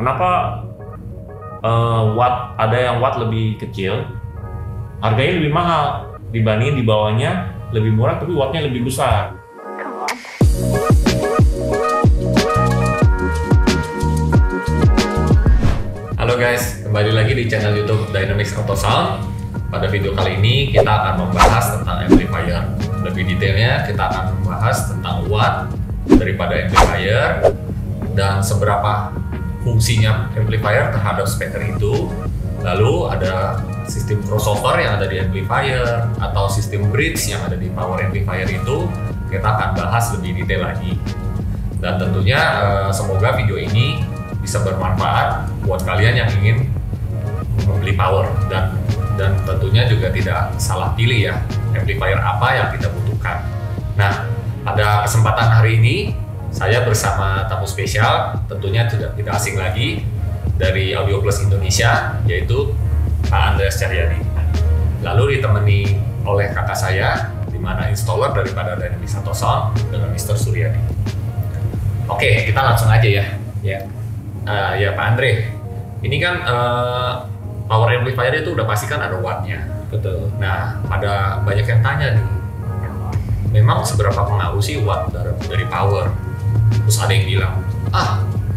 Kenapa watt ada yang watt lebih kecil, harganya lebih mahal dibanding di bawahnya lebih murah tapi wattnya lebih besar. Halo guys, kembali lagi di channel YouTube Dynamics Auto Sound. Pada video kali ini kita akan membahas tentang amplifier. Lebih detailnya kita akan membahas tentang watt daripada amplifier dan seberapa fungsinya amplifier terhadap speaker itu. Lalu ada sistem crossover yang ada di amplifier atau sistem bridge yang ada di power amplifier itu kita akan bahas lebih detail lagi. Dan tentunya semoga video ini bisa bermanfaat buat kalian yang ingin membeli power dan tentunya juga tidak salah pilih ya amplifier apa yang kita butuhkan. Nah, pada kesempatan hari ini saya bersama tamu spesial, tentunya tidak asing lagi dari Audio Plus Indonesia, yaitu Pak Andreas Caryadi. Lalu ditemani oleh kakak saya, di mana installer daripada Dynamics Auto Sound dengan Mr. Suryadi. Oke, kita langsung aja ya. Ya Pak Andre, ini kan power amplifier itu udah pasti kan ada wattnya. Betul. Nah, ada banyak yang tanya nih, memang seberapa pengaruh sih watt dari power? Terus ada yang bilang,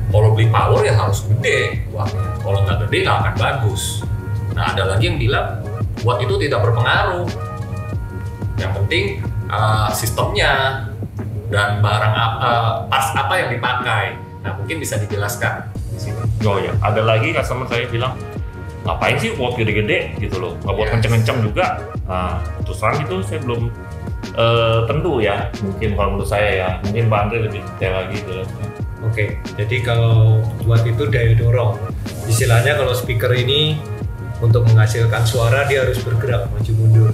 kalau beli power ya harus gede wattnya, kalau nggak gede nggak akan bagus. Nah, ada lagi yang bilang watt itu tidak berpengaruh, yang penting sistemnya dan barang parts apa yang dipakai. Nah, mungkin bisa dijelaskan di sini. Oh ya, ada lagi customer saya bilang, ngapain sih watt gede-gede gitu loh, nggak buat kenceng-kenceng juga. Nah, terus terang itu saya belum tentu ya, mungkin kalau menurut saya ya, mungkin Pak Andre lebih detail lagi jelasnya. Oke, jadi kalau watt itu daya dorong. Istilahnya kalau speaker ini untuk menghasilkan suara dia harus bergerak maju mundur.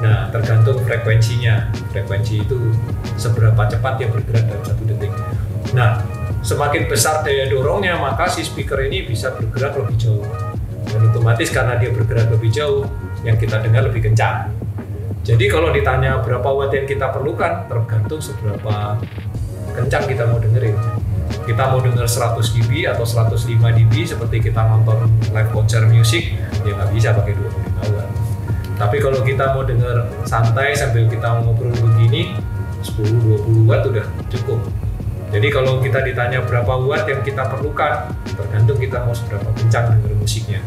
Nah, tergantung frekuensinya. Frekuensi itu seberapa cepat dia bergerak dalam 1 detik. Nah, semakin besar daya dorongnya, maka si speaker ini bisa bergerak lebih jauh. Dan otomatis karena dia bergerak lebih jauh, yang kita dengar lebih kencang. Jadi kalau ditanya berapa watt yang kita perlukan, tergantung seberapa kencang kita mau dengerin. Kita mau denger 100 dB atau 105 dB seperti kita nonton live konser musik, ya nggak bisa pakai 25 watt. Tapi kalau kita mau denger santai sambil kita ngobrol begini, 10-20 watt udah cukup. Jadi kalau kita ditanya berapa watt yang kita perlukan, tergantung kita mau seberapa kencang denger musiknya.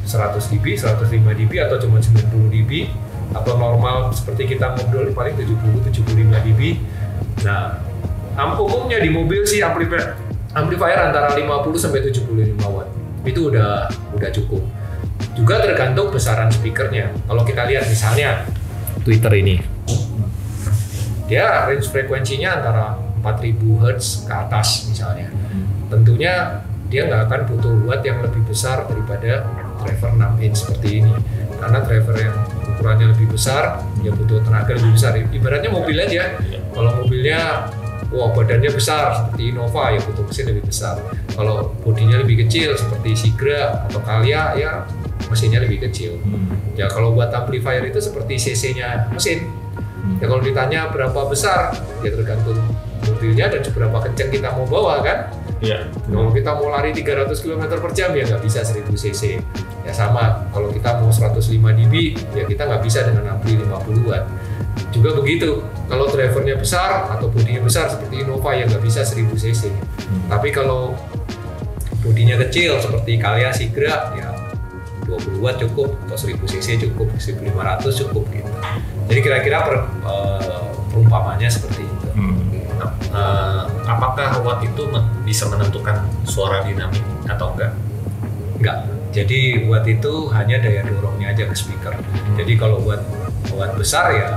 100 dB, 105 dB atau cuma 90 dB, atau normal seperti kita ngobrol paling 70-75 dB. Nah, umumnya di mobil sih amplifier antara 50 sampai 75 watt. Itu udah cukup. Juga tergantung besaran speakernya. Kalau kita lihat misalnya Twitter ini, dia range frekuensinya antara 4000 Hz ke atas misalnya. Tentunya dia nggak akan butuh watt yang lebih besar daripada driver 6 inch seperti ini. Karena driver yang ukurannya lebih besar, dia butuh tenaga lebih besar. Ibaratnya mobil aja. Kalau mobilnya badannya besar seperti Innova, ya butuh mesin lebih besar. Kalau bodinya lebih kecil seperti Sigra atau Calya, ya mesinnya lebih kecil. Ya kalau buat amplifier itu seperti cc-nya mesin. Ya kalau ditanya berapa besar, ya tergantung mobilnya dan seberapa kencang kita mau bawa kan. Iya. Kalau kita mau lari 300 km per jam ya nggak bisa 1000 cc. Ya sama, kalau kita mau 105 dB ya kita nggak bisa dengan ampli 50 watt. Juga begitu, kalau drivernya besar atau bodinya besar seperti Innova ya nggak bisa 1000 cc. Tapi kalau bodinya kecil seperti Calya, Sigra ya 20 watt cukup atau 1000 cc cukup, 1500 cukup gitu. Jadi kira-kira perumpamannya seperti itu. Apakah watt itu bisa menentukan suara dinamik atau enggak? Enggak. Jadi watt itu hanya daya dorongnya aja ke speaker. Jadi kalau watt besar ya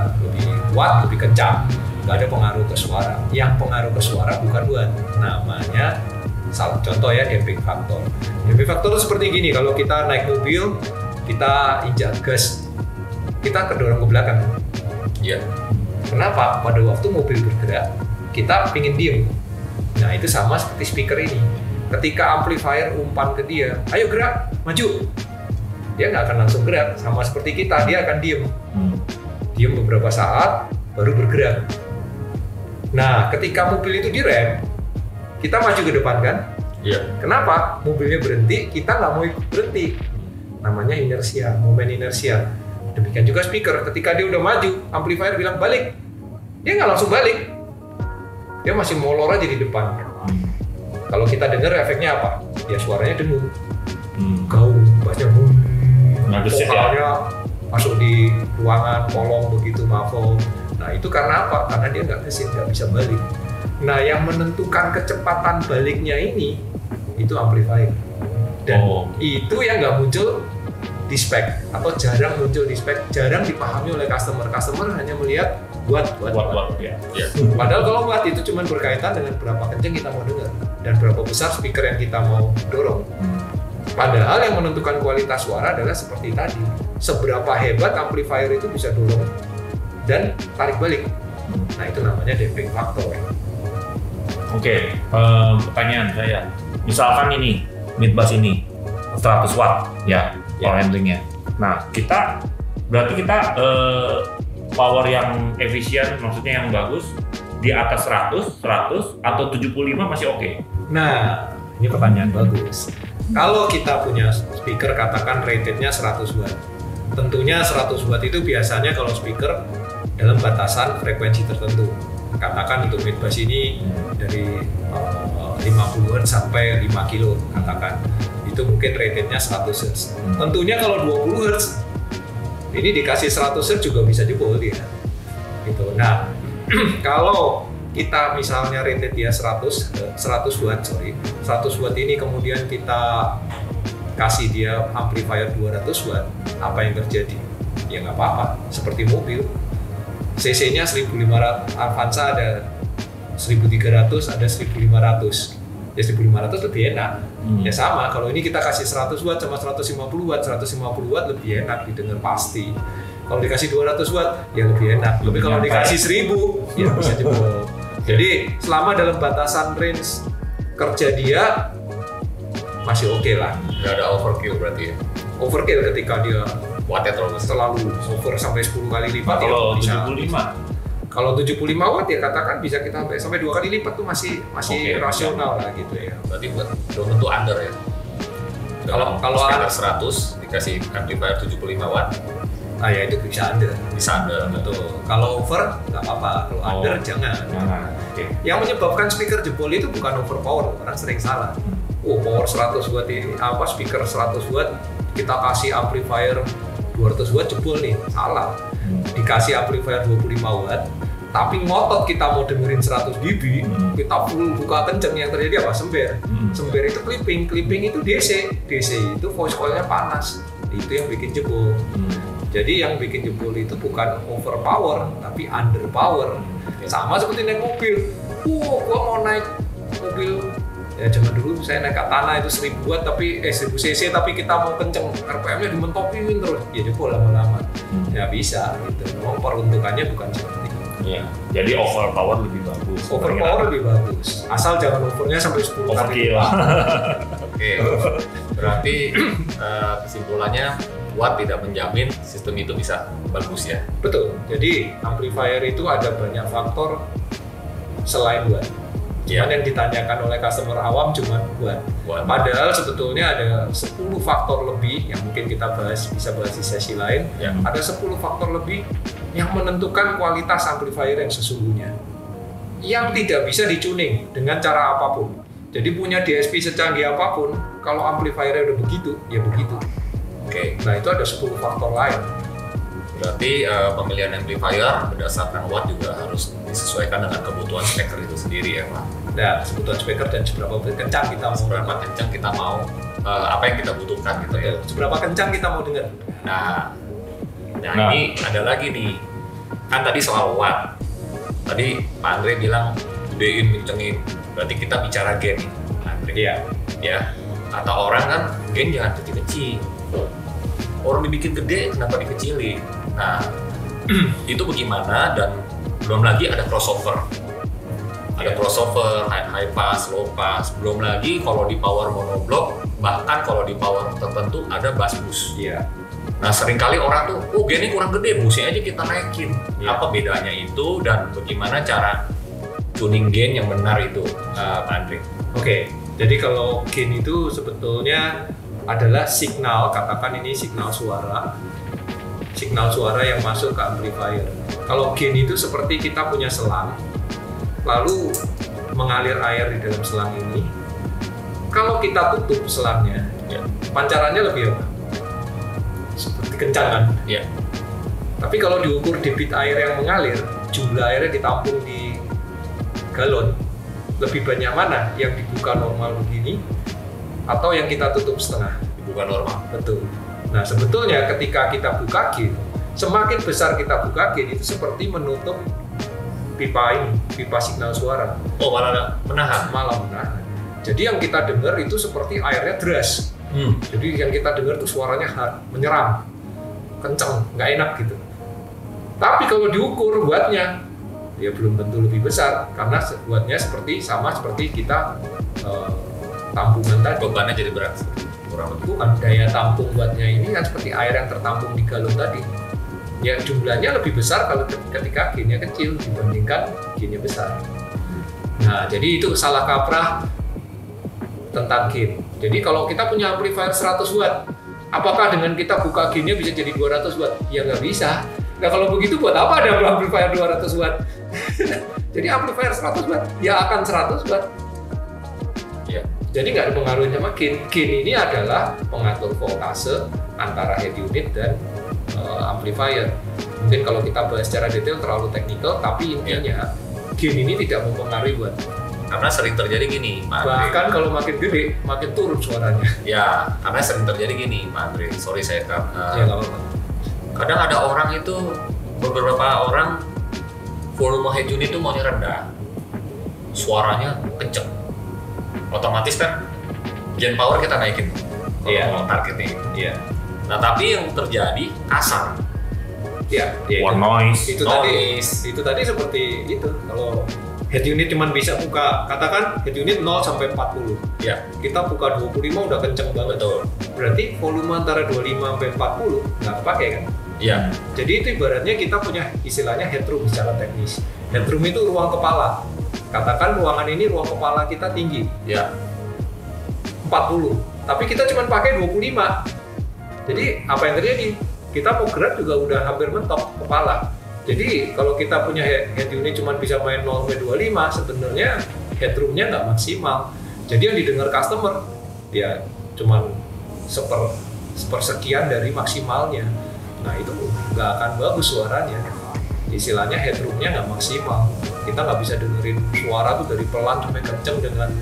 lebih kencang, nggak ada pengaruh ke suara. Yang pengaruh ke suara bukan watt, namanya salah contoh ya damping factor. Damping factor seperti gini, kalau kita naik mobil, kita injak gas, kita kedorong ke belakang. Iya. Kenapa? Pada waktu mobil bergerak, kita pingin diem. Nah itu sama seperti speaker ini. Ketika amplifier umpan ke dia, ayo gerak, maju. Dia nggak akan langsung gerak, sama seperti kita, dia akan diem. Diem beberapa saat, baru bergerak. Nah, ketika mobil itu direm, kita maju ke depan kan? Iya. Kenapa? Mobilnya berhenti, kita nggak mau ikut berhenti. Namanya inersia, momen inersia. Demikian juga speaker, ketika dia udah maju, amplifier bilang balik. Dia nggak langsung balik. Dia masih molor aja di depan. Kalau kita dengar efeknya apa? Ya suaranya dengung. Gaung, banyak vokalnya masuk di ruangan, kolong begitu, muffle. Nah itu karena apa? Karena dia nggak gesit, nggak bisa balik. Nah yang menentukan kecepatan baliknya ini itu amplifier. Dan itu yang nggak muncul di spek atau jarang muncul di spek, jarang dipahami oleh customer. Customer hanya melihat watt. Ya. Padahal kalau watt itu cuma berkaitan dengan berapa kenceng kita mau dengar dan berapa besar speaker yang kita mau dorong. Padahal yang menentukan kualitas suara adalah seperti tadi, seberapa hebat amplifier itu bisa dorong dan tarik balik. Nah itu namanya damping factor. Oke, pertanyaan saya, misalkan ini mid bass ini 100 watt ya power handlingnya. Nah berarti kita power yang efisien, maksudnya yang bagus di atas 100 atau 75 masih oke? Nah ini pertanyaan bagus. Kalau kita punya speaker katakan ratednya 100 watt, tentunya 100 watt itu biasanya kalau speaker dalam batasan frekuensi tertentu. Katakan untuk mid bass ini dari 50 Hz sampai 5 kilo katakan. Itu mungkin ratednya 100 Hz. Tentunya kalau 20 Hz ini dikasih 100 Hz juga bisa jebol dia. Gitu. Nah, kalau kita misalnya rated dia 100 watt, 100 watt ini kemudian kita kasih dia amplifier 200 watt, apa yang terjadi? Ya nggak apa-apa, seperti mobil. CC-nya 1500, Avanza ada 1300, ada 1500. Ya 1500 lebih enak. Ya sama, kalau ini kita kasih 100 watt sama 150 watt, 150 watt lebih enak didengar pasti. Kalau dikasih 200 watt, ya lebih enak. Tapi kalau dikasih 1000, ya bisa jebol. Jadi selama dalam batasan range kerja dia masih oke lah. Nggak ada overkill berarti ya? Overkill ketika dia Wattnya terlalu over sampai 10 kali lipat. Kalau ya, 75? Kalau 75 watt ya katakan bisa kita sampai 2 kali lipat tuh masih rasional lah gitu ya. Berarti belum tentu under ya? Kalau speaker 100 dikasih amplifier 75 watt, nah ya itu bisa under. Bisa under, betul. Kalau over nggak apa-apa, kalau under jangan. Yang menyebabkan speaker jebol itu bukan overpower, orang sering salah. Power 100 watt ini, speaker 100 watt kita kasih amplifier 200 watt jebol nih, salah. Dikasih amplifier 25 watt, tapi ngotot kita mau dengerin 100 dB, kita full buka kenceng, yang terjadi apa? Sember. Sember itu clipping itu DC itu voice coil-nya panas, itu yang bikin jebol. Jadi yang bikin jebol itu bukan overpower, tapi underpower. Sama seperti naik mobil. Gua mau naik mobil, ya zaman dulu saya naik Katana itu 1000 watt tapi 1000 cc tapi kita mau kenceng, RPM-nya dimentokin terus, ya jebol lama-lama. Ya bisa gitu. Memang peruntukannya bukan seperti itu. Iya. Jadi overpower lebih bagus. Overpower lebih bagus. Asal jangan overnya sampai 10 kali. Oke. Berarti kesimpulannya watt tidak menjamin sistem itu bisa bagus ya? Betul. Jadi amplifier itu ada banyak faktor selain watt. Cuman yang ditanyakan oleh customer awam cuma watt. Padahal sebetulnya ada 10 faktor lebih yang mungkin kita bisa bahas di sesi lain. Ada 10 faktor lebih yang menentukan kualitas amplifier yang sesungguhnya. Yang tidak bisa dicuning dengan cara apapun. Jadi punya DSP secanggih apapun, kalau amplifiernya udah begitu, ya begitu. Oke. Nah itu ada 10 faktor lain. Berarti pemilihan amplifier berdasarkan watt juga harus disesuaikan dengan kebutuhan speaker itu sendiri ya Pak? Nah, kebutuhan speaker dan seberapa kencang kita mau. Seberapa kencang kita mau, apa yang kita butuhkan gitu ya? Seberapa kencang kita mau dengar. Nah ini ada lagi nih, kan tadi soal watt. Tadi Pak Andre bilang gedein, kencengin. Berarti kita bicara gain nih, Andre. Iya. Ya. Atau orang kan gain jangan kecil-kecil. Orang dibikin gede, kenapa dikecilin? Nah, itu bagaimana? Dan belum lagi ada crossover. Ada crossover, high pass, low pass. Belum lagi kalau di power monoblock, bahkan kalau di power tertentu ada bass boost. Iya. Nah, seringkali orang tuh, gainnya kurang gede, boostnya aja kita naikin. Apa bedanya itu dan bagaimana cara tuning gain yang benar itu, Pak Andre? Oke, Jadi kalau gain itu sebetulnya adalah signal, katakan ini signal suara yang masuk ke amplifier. Kalau gain itu seperti kita punya selang, lalu mengalir air di dalam selang ini. Kalau kita tutup selangnya, pancarannya lebih apa? Seperti kencang kan? Ya. Tapi kalau diukur debit air yang mengalir, jumlah airnya ditampung di galon, lebih banyak mana yang dibuka normal begini atau yang kita tutup setengah? Bukan normal. Betul. Nah, sebetulnya ketika kita buka gain, semakin besar kita buka gain itu seperti menutup pipa signal suara. Oh, malah menahan. Malah menahan. Jadi yang kita dengar itu seperti airnya deras. Jadi yang kita dengar itu suaranya hard, menyeram, kenceng, nggak enak gitu. Tapi kalau diukur wattnya, dia belum tentu lebih besar karena wattnya sama seperti kita tampungan tadi. Bebannya jadi berat. Kurang lebih. Bukan, daya tampung wattnya ini kan seperti air yang tertampung di galon tadi. Ya jumlahnya lebih besar kalau ketika gainnya kecil dibandingkan gainnya besar. Nah, jadi itu salah kaprah tentang gain. Jadi kalau kita punya amplifier 100 watt, apakah dengan kita buka gainnya bisa jadi 200 watt? Ya nggak bisa. Nah kalau begitu buat apa ada amplifier 200 watt? Jadi amplifier 100 watt, ya akan 100 watt. Ya. Jadi nggak dipengaruhi sama gain. Gain ini adalah pengatur voltase antara head unit dan amplifier. Mungkin kalau kita bahas secara detail terlalu teknikal, tapi intinya gain ini tidak mempengaruhi watt. Karena sering terjadi gini, Pak Andre. Bahkan kalau makin gede, makin turun suaranya. Ya, karena sering terjadi gini, Pak Andre. Sorry saya Ya nggak apa-apa. kadang ada orang itu, beberapa orang volume head unit itu maunya rendah, suaranya kenceng. Otomatis kan gain power kita naikin kalau mau targetnya. Iya. Nah tapi yang terjadi kasar. Iya. One noise. Itu tadi seperti itu. Kalau head unit cuma bisa buka, katakan head unit 0 sampai 40. Ya. Kita buka 25 udah kenceng banget. Betul. Berarti volume antara 25 sampai 40 nggak kepake kan? Iya. Jadi itu ibaratnya kita punya istilahnya headroom secara teknis. Headroom itu ruang kepala. Katakan ruangan ini ruang kepala kita tinggi. Ya. 40. Tapi kita cuma pakai 25. Jadi apa yang terjadi? Kita mau gerak juga udah hampir mentok kepala. Jadi kalau kita punya head unit cuma bisa main 0 sampai 25, sebenarnya headroomnya nggak maksimal. Jadi yang didengar customer ya cuma sepersekian dari maksimalnya. Nah itu nggak akan bagus suaranya. Istilahnya headroomnya nggak maksimal. Kita nggak bisa dengerin suara tuh dari pelan sampai kenceng dengan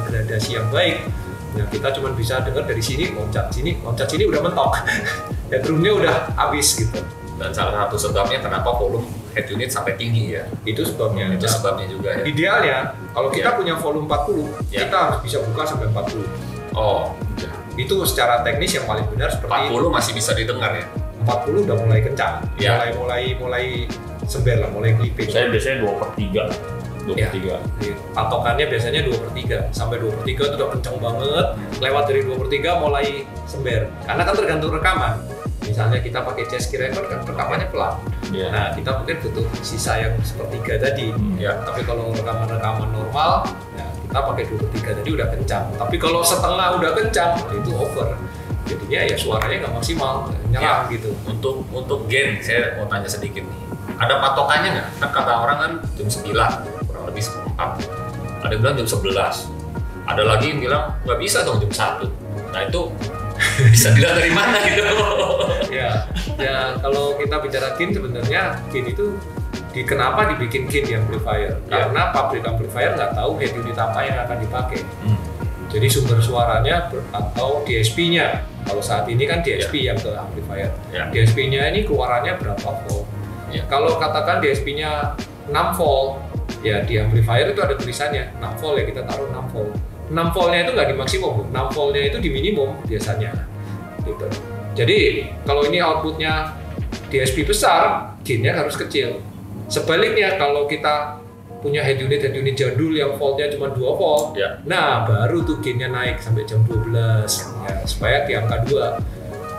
gradasi yang baik. Nah kita cuma bisa dengar dari sini loncat sini udah mentok. Headroomnya udah habis gitu. Dan salah satu sebabnya kenapa volume head unit sampai tinggi ya. Itu sebabnya. Itu sebabnya juga ya. Idealnya kalau kita punya volume 40, kita harus bisa buka sampai 40. Oh, ya. Itu secara teknis yang paling benar seperti 40 itu. masih bisa didengar ya. 40 udah mulai kencang. Ya. Mulai sember lah, mulai clipping. Saya biasanya 2/3. 2/3. Ya, patokannya biasanya 2/3 sampai 2/3 itu udah kencang banget. Lewat dari 2/3 mulai sember. Karena kan tergantung rekaman. Misalnya kita pakai Chesky record kan rekamannya pelan. Yeah. Nah kita mungkin butuh sisa yang sepertiga tadi. Ya. Tapi kalau rekaman normal, ya kita pakai 2/3 tadi udah kencang. Tapi kalau setengah udah kencang, itu over. Jadinya ya suaranya nggak maksimal, nyerang gitu. Untuk gain, saya mau tanya sedikit nih. Ada patokannya nggak? Kan kata orang kan jam 9, kurang lebih 4. Ada yang bilang jam 11. Ada lagi yang bilang nggak bisa dong jam 1. Nah itu bisa dilihat dari mana gitu? Ya kalau kita bicara gain sebenarnya gain itu kenapa dibikin gain di amplifier? Karena pabrik amplifier nggak tahu head unit apa yang akan dipakai. Jadi sumber suaranya atau DSP-nya. Kalau saat ini kan DSP yang ke amplifier. DSP-nya ini keluarannya berapa volt? Kalau katakan DSP-nya 6 volt, ya di amplifier itu ada tulisannya 6 volt ya kita taruh 6 volt. 6 voltnya itu nggak di maksimum, 6 voltnya itu di minimum biasanya. Gitu. Jadi kalau ini outputnya DSP besar, gainnya harus kecil. Sebaliknya kalau kita punya head unit jadul yang voltnya cuma 2 volt, nah baru tuh gainnya naik sampai jam 12 ya, supaya di angka 2.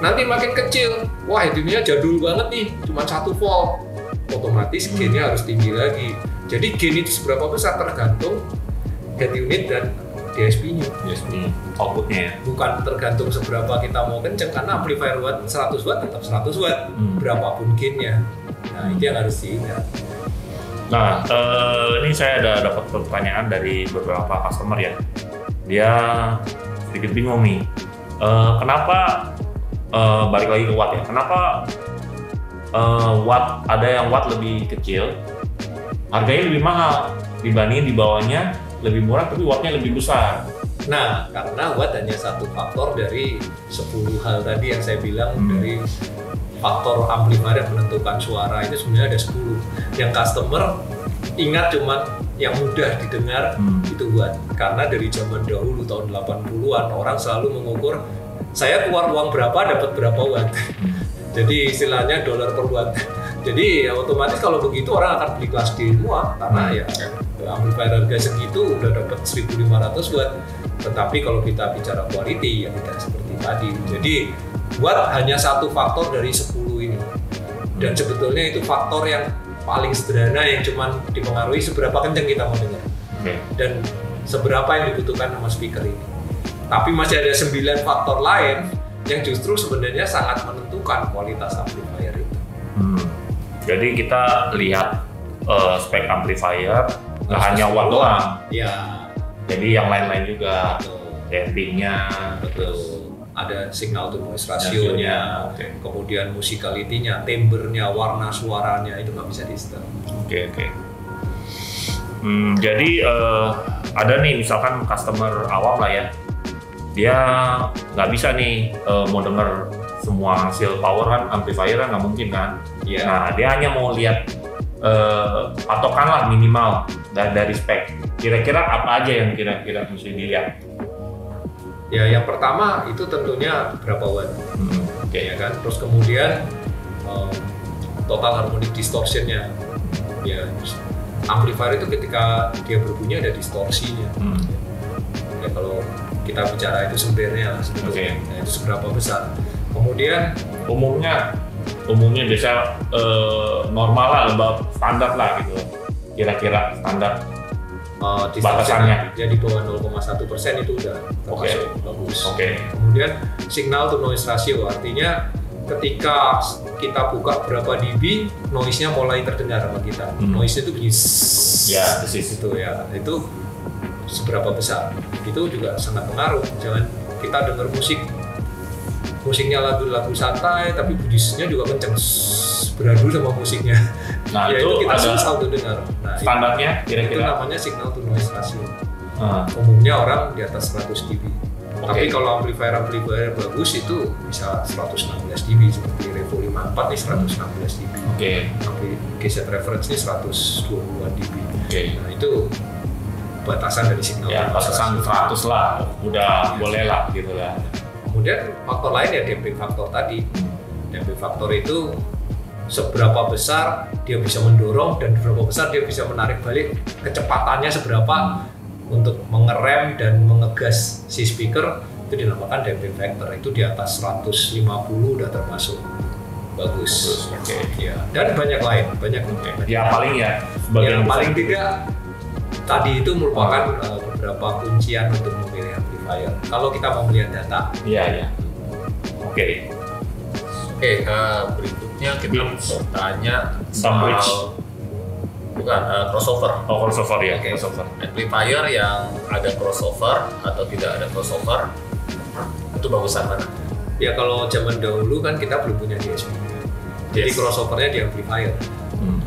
Nanti makin kecil, wah head unitnya jadul banget nih, cuma 1 volt, otomatis gainnya harus tinggi lagi. Jadi gain itu seberapa besar tergantung head unit dan DSP-nya. DSP outputnya ya. Bukan tergantung seberapa kita mau kenceng, karena amplifier watt 100 watt tetap 100 watt, berapapun gain-nya. Nah, itu yang harus diingat. Nah, ini saya ada dapat pertanyaan dari beberapa customer ya. Dia sedikit bingung nih, kenapa balik lagi ke watt ya? Kenapa watt ada yang watt lebih kecil, harganya lebih mahal dibanding di bawahnya lebih murah tapi wattnya lebih besar? Nah, karena watt hanya satu faktor dari 10 hal tadi yang saya bilang, dari faktor amplifier yang menentukan suara itu sebenarnya ada 10. Yang customer ingat cuma yang mudah didengar itu watt. Karena dari zaman dahulu tahun 80-an orang selalu mengukur saya keluar uang berapa dapat berapa watt. Jadi istilahnya dolar per watt. Jadi ya otomatis kalau begitu orang akan beli kelas D semua, karena ya amplifier harga segitu udah dapat 1.500 watt. Tetapi kalau kita bicara quality ya tidak seperti tadi. Jadi watt hanya satu faktor dari 10 ini. Dan sebetulnya itu faktor yang paling sederhana yang cuman dipengaruhi seberapa kencang kita mau dengar. Dan seberapa yang dibutuhkan sama speaker ini. Tapi masih ada 9 faktor lain yang justru sebenarnya sangat menentukan kualitas amplifier itu. Jadi kita lihat spek amplifier, nggak hanya watt doang. Ya. Jadi yang lain-lain juga, dampingnya, betul. Ada signal to noise ratio-nya, kemudian musicality-nya, timbre-nya, warna suaranya itu nggak bisa di-setel. Oke. Jadi ada nih misalkan customer awam lah ya, dia nggak bisa nih mau denger semua hasil power kan, amplifier kan nggak mungkin kan. Yeah. Nah, dia hanya mau lihat patokan lah minimal dari spek. Kira-kira apa aja yang kira-kira mesti dilihat? Ya, yang pertama itu tentunya berapa watt, ya kan. Terus kemudian total harmonic distortion-nya. Ya, amplifier itu ketika dia berbunyi ada distorsinya. Ya, kalau kita bicara itu sumbernya lah sebetulnya. Nah, itu seberapa besar. Kemudian umumnya biasa normal lah, standar lah gitu. Kira-kira standar batasannya. Ya di bawah 0,1% itu udah termasuk bagus. Kemudian signal to noise ratio, artinya ketika kita buka berapa dB, noise-nya mulai terdengar sama kita. Noise itu bunyi itu ya. Itu seberapa besar. Itu juga sangat pengaruh. Jangan kita dengar musiknya lagu-lagu santai tapi bunyinya juga kenceng beradu sama musiknya. Nah, ya, itu kita ada susah untuk dengar. Nah, standarnya kira-kira. Itu namanya signal to noise ratio. Umumnya orang di atas 100 dB. Tapi kalau amplifier bagus itu bisa 116 dB seperti Revo 54 nih 116 dB. Tapi GZ reference ini 120 dB. Nah, itu batasan dari signal. Ya, batasan 100 lah, udah boleh lah gitu ya. Kemudian faktor lain ya damping faktor tadi. Damping faktor itu seberapa besar dia bisa mendorong dan seberapa besar dia bisa menarik balik, kecepatannya seberapa untuk mengerem dan mengegas si speaker, itu dinamakan damping factor. Itu di atas 150 udah termasuk bagus. Ya. Dan banyak lain, banyak. Ya paling ya yang paling tidak tadi itu merupakan beberapa kuncian untuk memilih amplifier. Kalau kita mau melihat data. Iya. Oke, berikutnya kita bertanya soal crossover. Crossover ya. Crossover. Amplifier yang ada crossover atau tidak ada crossover itu bagusan mana? Ya kalau zaman dahulu kan kita belum punya DSP. Jadi crossovernya di amplifier.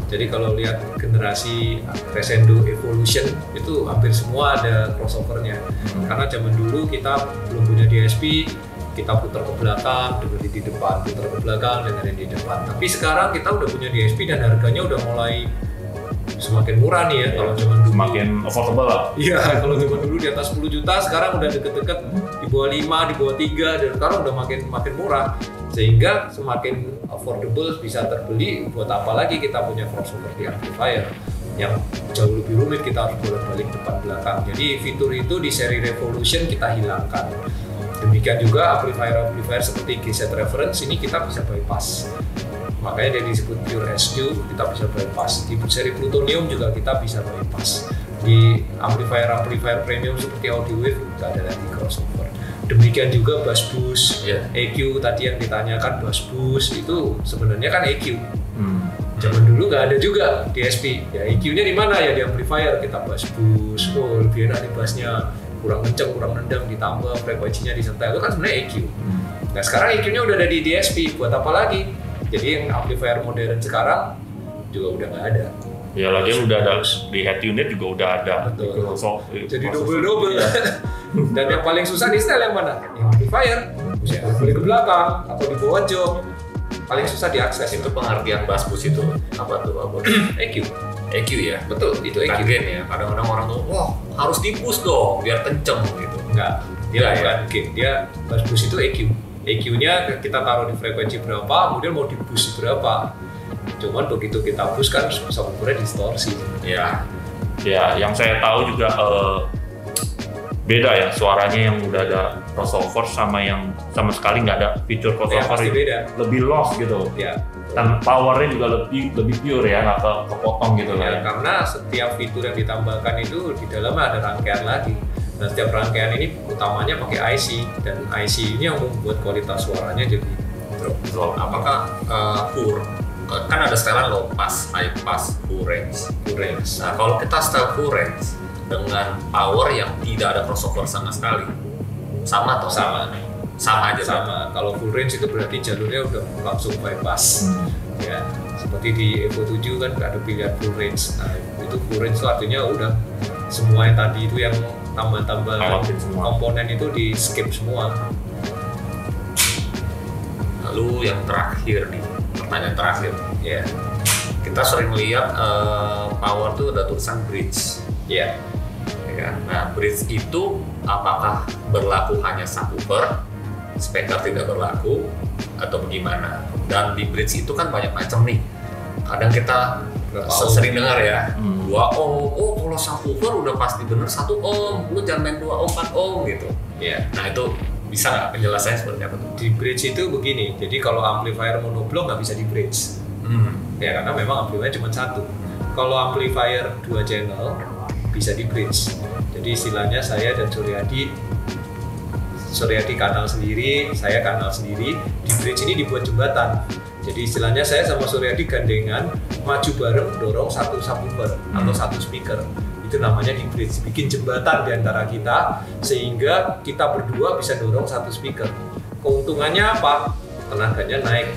Jadi kalau lihat generasi Crescendo Evolution itu hampir semua ada crossovernya. Karena zaman dulu kita belum punya DSP, kita putar ke belakang, dengerin di depan, putar ke belakang, dengerin di depan. Tapi sekarang kita udah punya DSP dan harganya udah mulai semakin murah nih ya. Kalau zaman dulu semakin affordable lah. Iya, kalau zaman dulu di atas 10 juta, sekarang udah deket-deket di bawah 5, di bawah 3, dan sekarang udah makin murah. Sehingga semakin affordable, bisa terbeli. Buat apa lagi kita punya crossover di amplifier yang jauh lebih rumit, kita harus bolak-balik depan belakang. Jadi fitur itu di seri Revolution kita hilangkan. Demikian juga amplifier seperti GZ reference ini kita bisa bypass. Makanya dia disebut pure SQ, kita bisa bypass. Di seri Plutonium juga kita bisa bypass. Di amplifier premium seperti Audiowave nggak ada lagi crossover. Demikian juga bass boost, EQ tadi yang ditanyakan bass boost itu sebenarnya kan EQ. Zaman dulu nggak ada juga DSP. Ya EQ-nya di mana ya di amplifier kita bass boost, lebih enak nih bassnya kurang kenceng, kurang nendang, ditambah frekuensinya disetel itu kan sebenarnya EQ. Nah sekarang EQ-nya udah ada di DSP, buat apa lagi? Jadi yang amplifier modern sekarang juga udah nggak ada. Ya lagi udah ada di head unit juga udah ada. Betul. Jadi double. Dan yang paling susah di setel yang mana? Yang amplifier. Bisa beli ke belakang atau di bawah jok. Paling susah diakses. Itu pengertian bass boost itu apa tuh? EQ. EQ ya. Betul, itu EQ. Gain ya. Kadang-kadang orang tuh, wah harus di boost dong biar kenceng gitu. Enggak. Dia bukan gain. Dia bass boost itu EQ. EQ-nya kita taruh di frekuensi berapa, kemudian mau di boost berapa. Cuman begitu kita boost kan subwoofernya distorsi. Ya, yang saya tahu juga beda ya suaranya yang udah ada crossover sama yang sama sekali nggak ada fitur crossover. Pasti beda. Lebih lost gitu. Ya. Dan powernya juga lebih pure ya, nggak kepotong gitu Ya, lah. karena setiap fitur yang ditambahkan itu di dalamnya ada rangkaian lagi. Dan setiap rangkaian ini utamanya pakai IC dan IC ini yang membuat kualitas suaranya jadi drop. apakah kan ada setelan low pass, high pass, full range. Nah kalau kita setel full range dengan power yang tidak ada crossover sama sekali, sama atau sama aja? Sama. Kalau full range itu berarti jalurnya udah langsung bypass. Ya, seperti di Evo 7 kan ada pilihan full range. Nah, itu full range itu artinya udah semua yang tadi itu yang tambah-tambah komponen itu di skip semua. Lalu yang terakhir nih, pertanyaan terakhir. Ya. Kita sering lihat power tuh ada tulisan bridge. Ya. Ya, nah bridge itu apakah berlaku hanya subwoofer, speaker tidak berlaku, atau bagaimana? Dan di bridge itu kan banyak macam nih. Kadang kita sering dengar ya, 2 ohm. Oh kalau subwoofer udah pasti bener 1 ohm. Lu jangan main 2 ohm, 4 ohm gitu. Ya. Nah itu bisa nggak penjelasannya seperti apa tuh? Di bridge itu begini. Jadi kalau amplifier monoblok nggak bisa di bridge. Ya karena memang amplifier cuma satu. Kalau amplifier 2 channel bisa di bridge. Jadi istilahnya saya dan Suryadi kanal sendiri, saya kanal sendiri. Di bridge ini dibuat jembatan. Jadi istilahnya saya sama Suryadi gandengan maju bareng dorong satu subwoofer atau satu speaker. Itu namanya di bridge, bikin jembatan di antara kita sehingga kita berdua bisa dorong satu speaker. Keuntungannya apa? Tenaganya naik.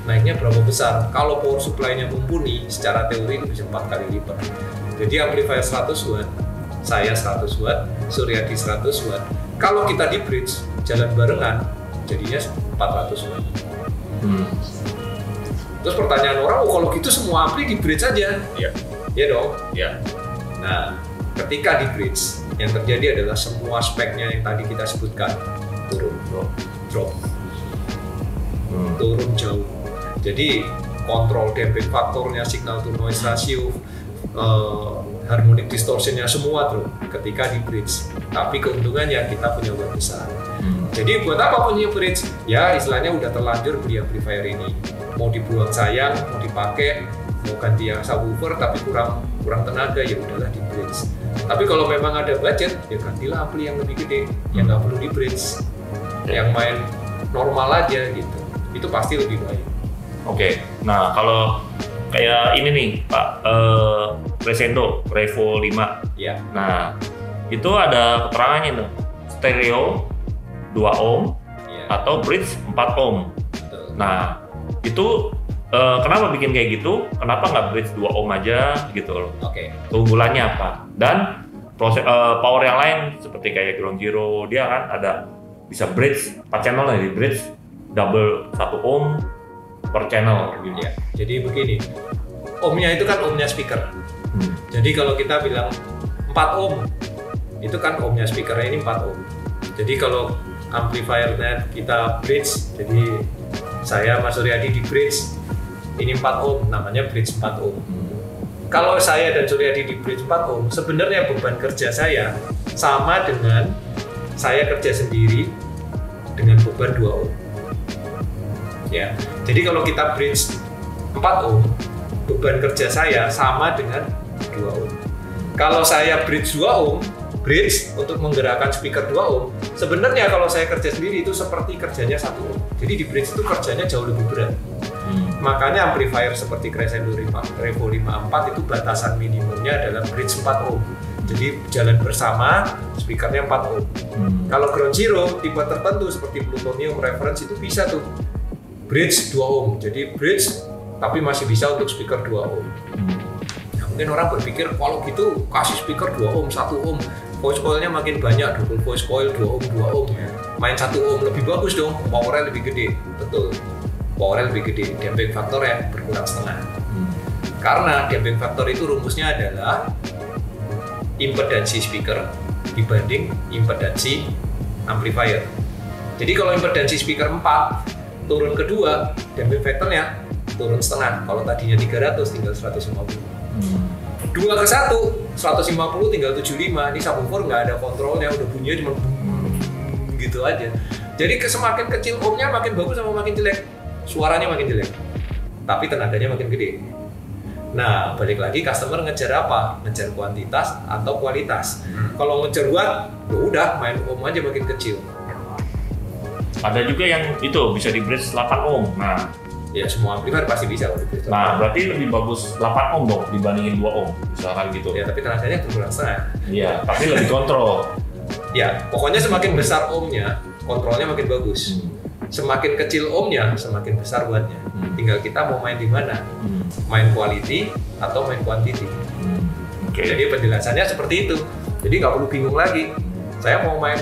Naiknya berapa besar? Kalau power supply-nya mumpuni, secara teori itu bisa 4 kali lipat. Jadi amplifier 100 watt, saya 100 watt, Suryadi 100 watt. Kalau kita di bridge, jalan barengan, jadinya 400 watt. Terus pertanyaan orang, kalau gitu semua ampli di bridge aja? Iya. Iya dong? Iya. Nah, ketika di bridge, yang terjadi adalah semua speknya yang tadi kita sebutkan turun, drop. Turun jauh. Jadi kontrol damping faktornya, signal to noise ratio, harmonic distortionnya semua drop ketika di bridge. Tapi keuntungannya kita punya watt besar. Jadi buat apa punya bridge? Ya istilahnya udah terlanjur beli amplifier ini. Mau dibuang sayang, mau dipakai, mau ganti yang subwoofer tapi kurang tenaga, ya udahlah di bridge. Tapi kalau memang ada budget, ya gantilah ampli yang lebih gede, yang nggak perlu di bridge, yang main normal aja gitu. Itu pasti lebih baik. Oke, nah kalau kayak ini nih Pak, Crescendo Revo 5. Ya. Nah, itu ada keterangannya tuh, stereo 2 ohm atau bridge 4 ohm. Betul. Nah, itu kenapa bikin kayak gitu? Kenapa nggak bridge 2 ohm aja gitu loh? Oke. Keunggulannya apa? Dan proses power yang lain seperti kayak Ground Zero, dia kan ada bisa bridge 4 channel lah, di bridge double 1 ohm per channel gitu. Ya. Jadi begini, ohmnya itu kan ohmnya speaker. Jadi kalau kita bilang 4 ohm, itu kan ohmnya speakernya ini 4 ohm. Jadi kalau amplifiernya kita bridge, jadi saya Mas Suryadi di bridge, ini 4 ohm, namanya bridge 4 ohm. Kalau saya dan Suryadi di bridge 4 ohm, sebenarnya beban kerja saya sama dengan saya kerja sendiri dengan beban 2 ohm. Ya, jadi kalau kita bridge 4 ohm, beban kerja saya sama dengan 2 ohm. Kalau saya bridge 2 ohm, bridge untuk menggerakkan speaker 2 ohm, sebenarnya kalau saya kerja sendiri itu seperti kerjanya 1 ohm. Jadi di bridge itu kerjanya jauh lebih berat. Makanya amplifier seperti Crescendo Revo 54 itu batasan minimumnya adalah bridge 4 ohm. Jadi jalan bersama, speakernya 4 ohm. Kalau Ground Zero, tipe tertentu seperti Plutonium Reference itu bisa tuh bridge 2 ohm. Jadi bridge tapi masih bisa untuk speaker 2 ohm. Nah, mungkin orang berpikir kalau gitu kasih speaker 2 ohm, 1 ohm, voice coil-nya makin banyak, double voice coil 2 ohm, 2 ohm. Main 1 ohm lebih bagus dong, powernya lebih gede. Betul. Powernya lebih gede, damping faktornya berkurang setengah. Karena damping faktor itu rumusnya adalah impedansi speaker dibanding impedansi amplifier. Jadi kalau impedansi speaker 4 turun ke 2, damping faktornya turun setengah. Kalau tadinya 300 tinggal 150. 2 ke 1, 150 tinggal 75. Ini subwoofer nggak ada kontrolnya, udah bunyinya cuma gitu aja. Jadi semakin kecil ohmnya makin bagus sama makin jelek. Suaranya makin jelek, tapi tenaganya makin gede. Nah, balik lagi customer ngejar apa? Ngejar kuantitas atau kualitas. Kalau ngejar watt, ya udah main ohm aja makin kecil. Ada juga yang itu bisa di bridge 8 ohm. Nah, Ya semua amplifier pasti bisa kalau di bridge. nah berarti lebih bagus 8 ohm dong dibandingin 2 ohm, misalkan gitu. Ya, tapi tenaganya berkurang setengah. Iya, tapi lebih kontrol. Ya, pokoknya semakin besar ohmnya, kontrolnya makin bagus. Semakin kecil ohmnya, semakin besar wattnya. Tinggal kita mau main di mana, main quality atau main quantity. Oke. Jadi penjelasannya seperti itu. Jadi nggak perlu bingung lagi. Saya mau main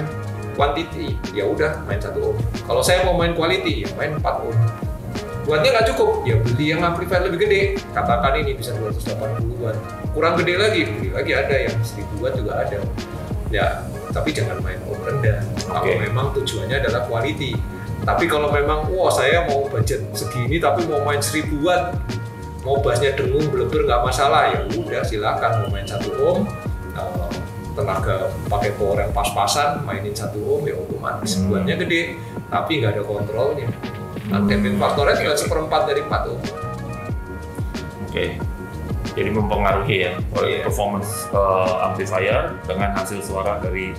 quantity, ya udah main 1 ohm. Kalau saya mau main quality, ya main 4 ohm. Wattnya nggak cukup, ya beli yang amplifier lebih gede. Katakan ini bisa 280 watt. Kurang gede lagi, beli lagi ada yang 1000 watt juga ada. Ya, tapi jangan main ohm rendah. Kalau memang tujuannya adalah quality. Tapi kalau memang, wah saya mau budget segini tapi mau main 1000 watt, mau bassnya dengung, bleber nggak masalah, ya udah silakan mau main 1 ohm, tenaga pakai power yang pas-pasan, mainin 1 ohm ya otomatis wattnya gede, tapi nggak ada kontrolnya. Nah, damping faktornya tinggal 1/4 dari 4 ohm. Oke. Jadi mempengaruhi ya performance amplifier dengan hasil suara dari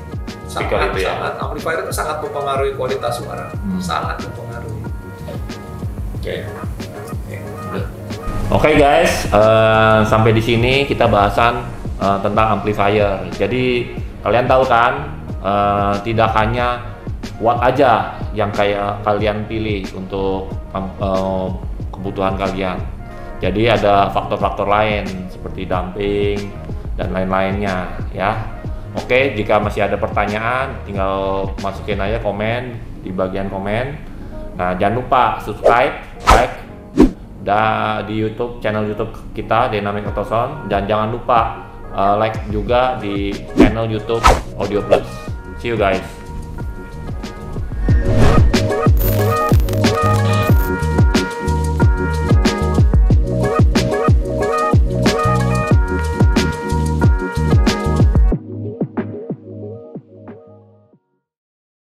speaker itu ya. Sangat, amplifier itu sangat mempengaruhi kualitas suara, sangat mempengaruhi. Oke guys, sampai di sini kita bahasan tentang amplifier. Jadi kalian tahu kan, tidak hanya watt aja yang kayak kalian pilih untuk kebutuhan kalian. Jadi ada faktor-faktor lain seperti damping dan lain-lainnya ya. Oke, jika masih ada pertanyaan tinggal masukin aja komen di bagian komen. Nah, jangan lupa subscribe, like di YouTube, channel YouTube kita Dynamic Auto Sound, dan jangan lupa like juga di channel YouTube Audio Plus. See you guys.